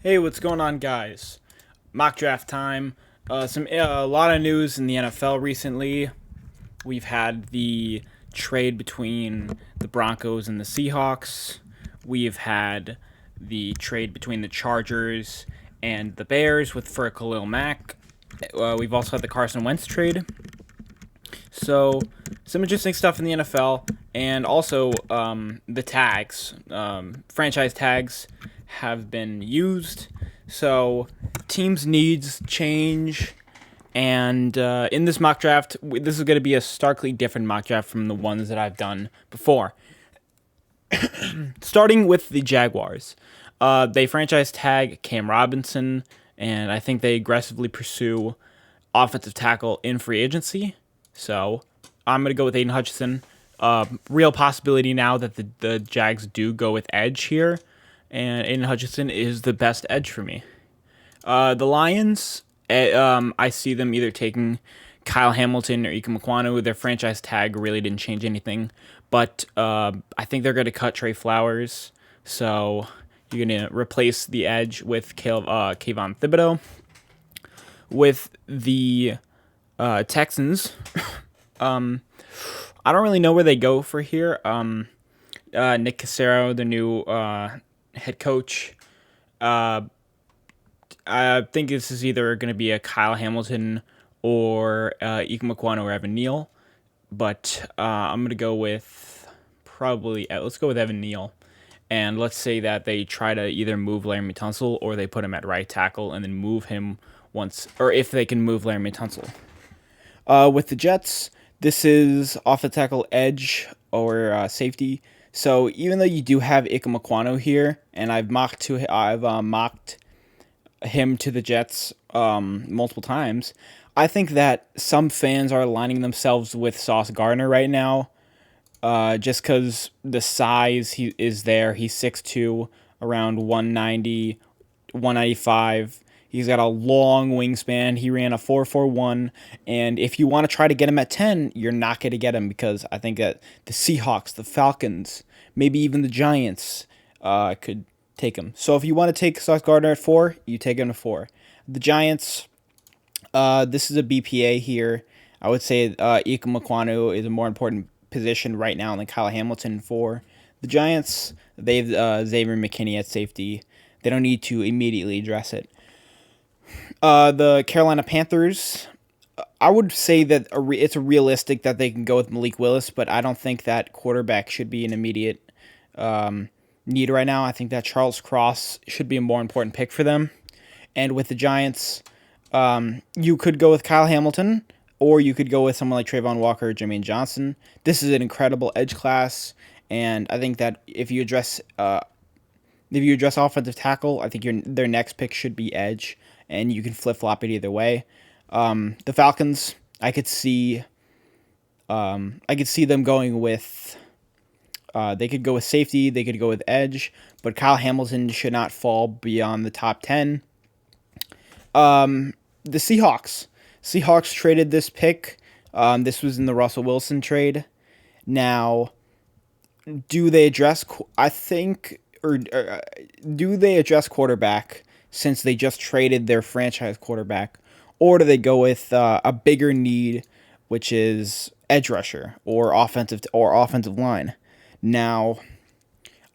Hey, what's going on, guys? Mock draft time. A lot of news in the NFL recently. We've had the trade between the Broncos and the Seahawks. We've had the trade between the Chargers and the Bears for Khalil Mack. We've also had the Carson Wentz trade. So, some interesting stuff in the NFL, and also the tags, franchise tags, have been used. So, teams' needs change, and in this mock draft, this is going to be a starkly different mock draft from the ones that I've done before. Starting with the Jaguars, they franchise tag Cam Robinson, and I think they aggressively pursue offensive tackle in free agency. So I'm going to go with Aiden Hutchinson. Real possibility now that the Jags do go with edge here, and Aiden Hutchinson is the best edge for me. The Lions, I see them either taking Kyle Hamilton or Ike Mekwonu. Their franchise tag really didn't change anything, but I think they're going to cut Trey Flowers. So you're going to replace the edge with Kayvon Thibodeau. With the Texans, I don't really know where they go for here. Nick Cassero, the new head coach. I think this is either going to be a Kyle Hamilton or Ike Mekwonu or Evan Neal. But I'm going to go with let's go with Evan Neal. And let's say that they try to either move Laremy Tunsil or they put him at right tackle and then move him once, or if they can move Laremy Tunsil. With the Jets, this is off the tackle edge or safety. So even though you do have Ike Mekwonu here, and I've mocked him to the Jets multiple times, I think that some fans are aligning themselves with Sauce Gardner right now, just because the size he is there. He's 6'2", around 190, 195. He's got a long wingspan. He ran a 4.41, and if you want to try to get him at 10, you're not going to get him because I think that the Seahawks, the Falcons, maybe even the Giants could take him. So if you want to take Sauce Gardner at 4, you take him to 4. The Giants, this is a BPA here. I would say Ike Mekwonu is a more important position right now than Kyle Hamilton for the Giants. They've Xavier McKinney at safety. They don't need to immediately address it. The Carolina Panthers, I would say that it's realistic that they can go with Malik Willis, but I don't think that quarterback should be an immediate need right now. I think that Charles Cross should be a more important pick for them. And with the Giants, you could go with Kyle Hamilton, or you could go with someone like Trayvon Walker or Jermaine Johnson. This is an incredible edge class, and I think that if you address offensive tackle, I think their next pick should be edge, and you can flip-flop it either way. The Falcons, I could see them going with. They could go with safety. They could go with edge, but Kyle Hamilton should not fall beyond the top 10. The Seahawks. Seahawks traded this pick. This was in the Russell Wilson trade. Now, do they address? Do they address quarterback since they just traded their franchise quarterback, or do they go with a bigger need, which is edge rusher or offensive line? Now,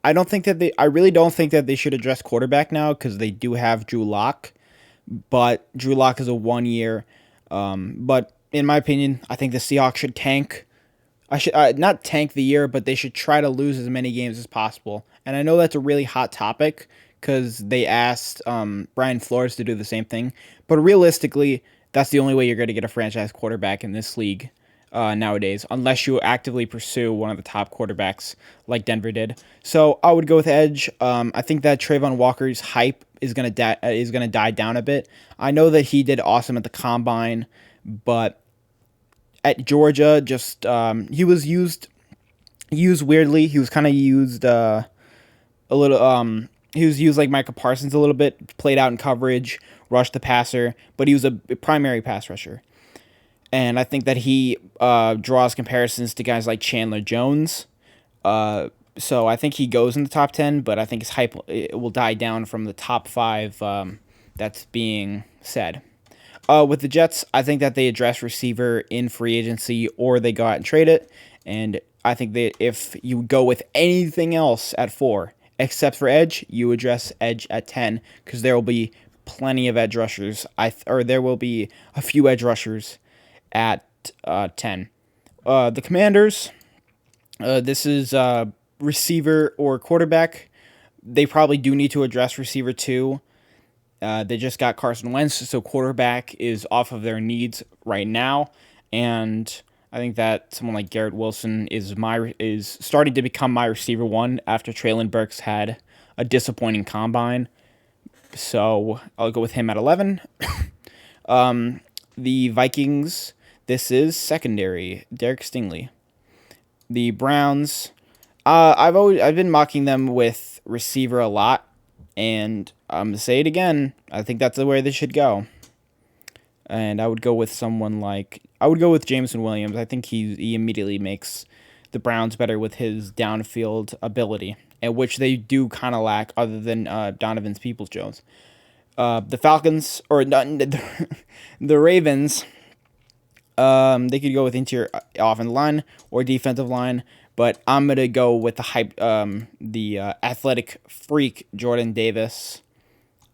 I really don't think that they should address quarterback now because they do have Drew Lock, but Drew Lock is a 1 year. But in my opinion, I think the Seahawks should tank. I should not tank the year, but they should try to lose as many games as possible. And I know that's a really hot topic because they asked Brian Flores to do the same thing. But realistically, that's the only way you're going to get a franchise quarterback in this league nowadays, unless you actively pursue one of the top quarterbacks like Denver did. So I would go with edge. I think that Trayvon Walker's hype is going to die down a bit. I know that he did awesome at the combine, but at Georgia, just he was used weirdly. He was kind of used a little. He was used like Micah Parsons a little bit, played out in coverage, rushed the passer, but he was a primary pass rusher. And I think that he draws comparisons to guys like Chandler Jones. So I think he goes in the top 10, but I think his hype it will die down from the top 5 that's being said. With the Jets, I think that they address receiver in free agency or they go out and trade it. And I think that if you go with anything else at 4, except for edge, you address edge at 10 because there will be plenty of edge rushers. Or there will be a few edge rushers at 10. The Commanders, this is receiver or quarterback. They probably do need to address receiver too. They just got Carson Wentz, so quarterback is off of their needs right now, and I think that someone like Garrett Wilson is starting to become my receiver 1 after Traylon Burks had a disappointing combine. So I'll go with him at 11. The Vikings, this is secondary, Derek Stingley. The Browns, I've been mocking them with receiver a lot, and I'm gonna say it again. I think that's the way they should go. And I would go with Jameson Williams. I think he immediately makes the Browns better with his downfield ability, and which they do kind of lack, other than Donovan's Peoples-Jones. The Falcons or the Ravens. They could go with interior offensive line or defensive line, but I'm gonna go with the athletic freak Jordan Davis.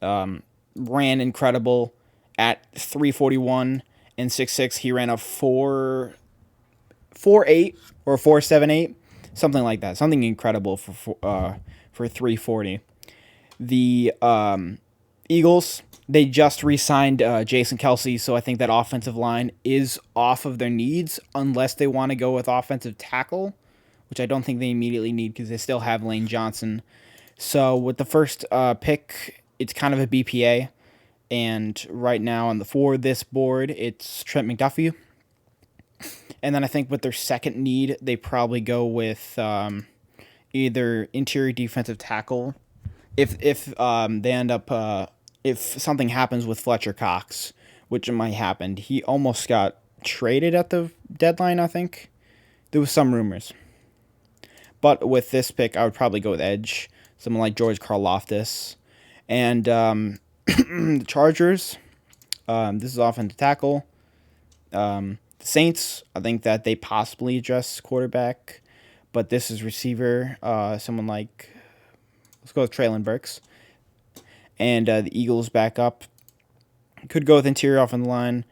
Ran incredible at 341 and 6'6". He ran a 4.48 or 4.78, something like that. Something incredible for 340. The Eagles, they just re-signed Jason Kelce, so I think that offensive line is off of their needs unless they want to go with offensive tackle, which I don't think they immediately need because they still have Lane Johnson. So with the first pick, it's kind of a BPA, and right now for this board, it's Trent McDuffie. And then I think with their second need, they probably go with either interior defensive tackle. If they end up if something happens with Fletcher Cox, which might happen, he almost got traded at the deadline. I think there was some rumors, but with this pick, I would probably go with edge, someone like George Karlaftis, and the Chargers. This is offensive tackle. The Saints, I think that they possibly address quarterback, but this is receiver. Someone like, let's go with Traylon Burks. And the Eagles back up. Could go with interior offensive line,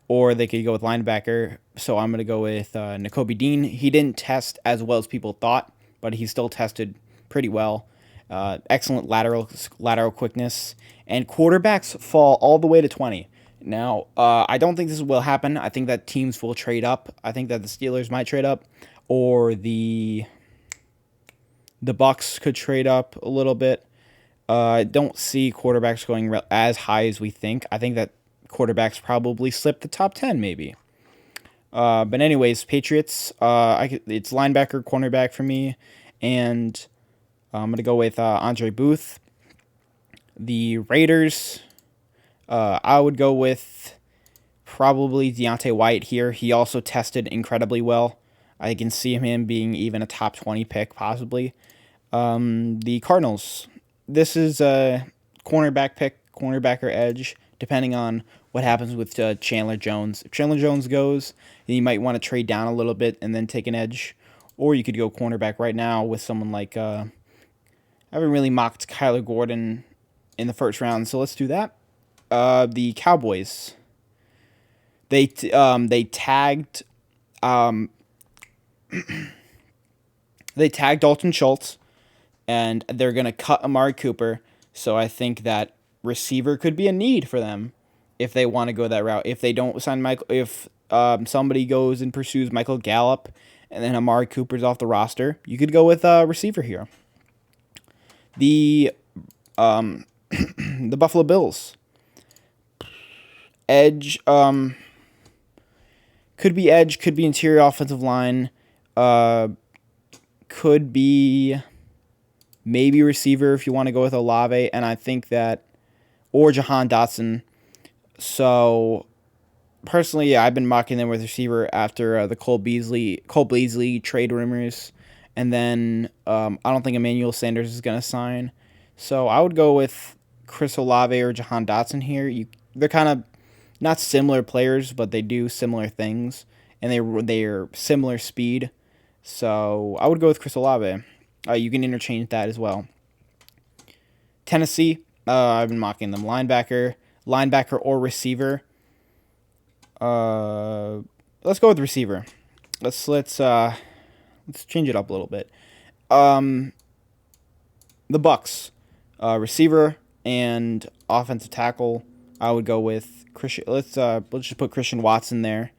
or they could go with linebacker. So I'm going to go with Nakobe Dean. He didn't test as well as people thought, but he still tested pretty well. Excellent lateral quickness. And quarterbacks fall all the way to 20. Now, I don't think this will happen. I think that teams will trade up. I think that the Steelers might trade up, or the Bucks could trade up a little bit. I don't see quarterbacks going as high as we think. I think that quarterbacks probably slip the top 10 maybe. But anyways, Patriots, it's linebacker, cornerback for me, and I'm going to go with Andre Booth. The Raiders, I would go with probably Deontay White here. He also tested incredibly well. I can see him being even a top 20 pick possibly. The Cardinals, this is a cornerback pick, cornerback or edge, depending on what happens with Chandler Jones. If Chandler Jones goes, then you might want to trade down a little bit and then take an edge. Or you could go cornerback right now with someone like, I haven't really mocked Kyler Gordon in the first round, so let's do that. The Cowboys, they tagged they tagged Dalton Schultz, and they're going to cut Amari Cooper, so I think that receiver could be a need for them if they want to go that route. If they don't sign Michael, if somebody goes and pursues Michael Gallup, and then Amari Cooper's off the roster, you could go with a receiver here. The the Buffalo Bills, edge, could be edge, could be interior offensive line, could be maybe receiver if you want to go with Olave, and I think that, or Jahan Dotson. So personally, yeah, I've been mocking them with receiver after the Cole Beasley trade rumors, And then I don't think Emmanuel Sanders is going to sign. So I would go with Chris Olave or Jahan Dotson here. They're kind of not similar players, but they do similar things, and they're similar speed. So I would go with Chris Olave. You can interchange that as well. Tennessee, I've been mocking them. Linebacker or receiver. Let's go with receiver. Let's change it up a little bit. The Bucks, receiver and offensive tackle. I would go with Christian. Let's just put Christian Watson there.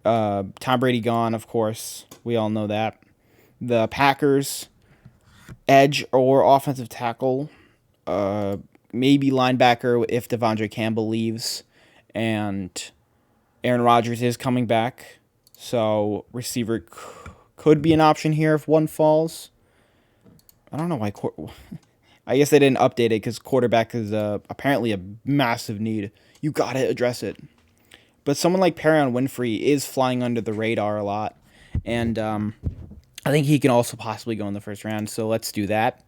Tom Brady gone, of course. We all know that. The Packers, edge or offensive tackle. Maybe linebacker if Devondre Campbell leaves, and Aaron Rodgers is coming back. So receiver could be an option here if one falls. I don't know why. I guess they didn't update it because quarterback is apparently a massive need. You got to address it. But someone like Perrion Winfrey is flying under the radar a lot. And I think he can also possibly go in the first round. So let's do that.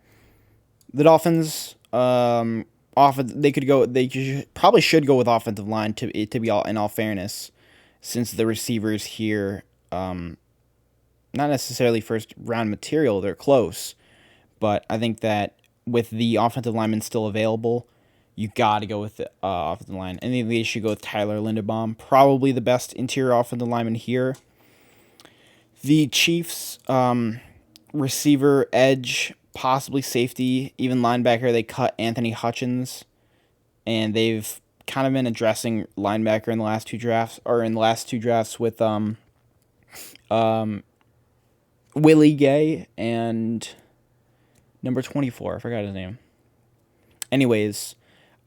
The Dolphins, they could go. Probably should go with offensive line to be all in all fairness, since the receivers here, not necessarily first round material. They're close, but I think that with the offensive linemen still available, you got to go with the offensive line. And they should go with Tyler Linderbaum, probably the best interior offensive lineman here. The Chiefs, receiver, edge, possibly safety, even linebacker. They cut Anthony Hutchins, and they've kind of been addressing linebacker in the last two drafts, with Willie Gay and number 24. I forgot his name. Anyways,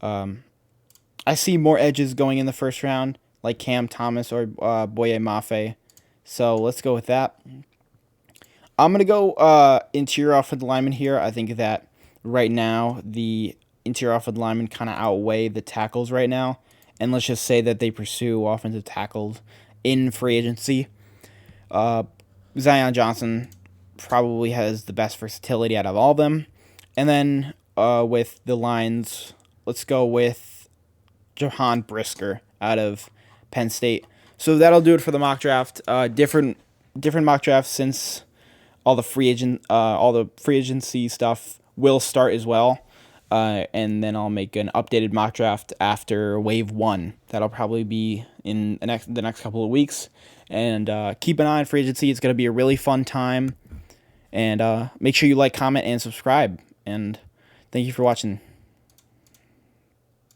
I see more edges going in the first round, like Cam Thomas or Boye Mafe. So let's go with that. I'm going to go interior offensive lineman here. I think that right now the interior offensive linemen kind of outweigh the tackles right now. And let's just say that they pursue offensive tackles in free agency. Zion Johnson probably has the best versatility out of all of them. And then with the lines, let's go with Jahan Brisker out of Penn State. So that'll do it for the mock draft. Different mock drafts, since all the free agency stuff will start as well. And then I'll make an updated mock draft after Wave 1. That'll probably be in the next couple of weeks. And keep an eye on free agency. It's going to be a really fun time. And make sure you like, comment, and subscribe. And thank you for watching.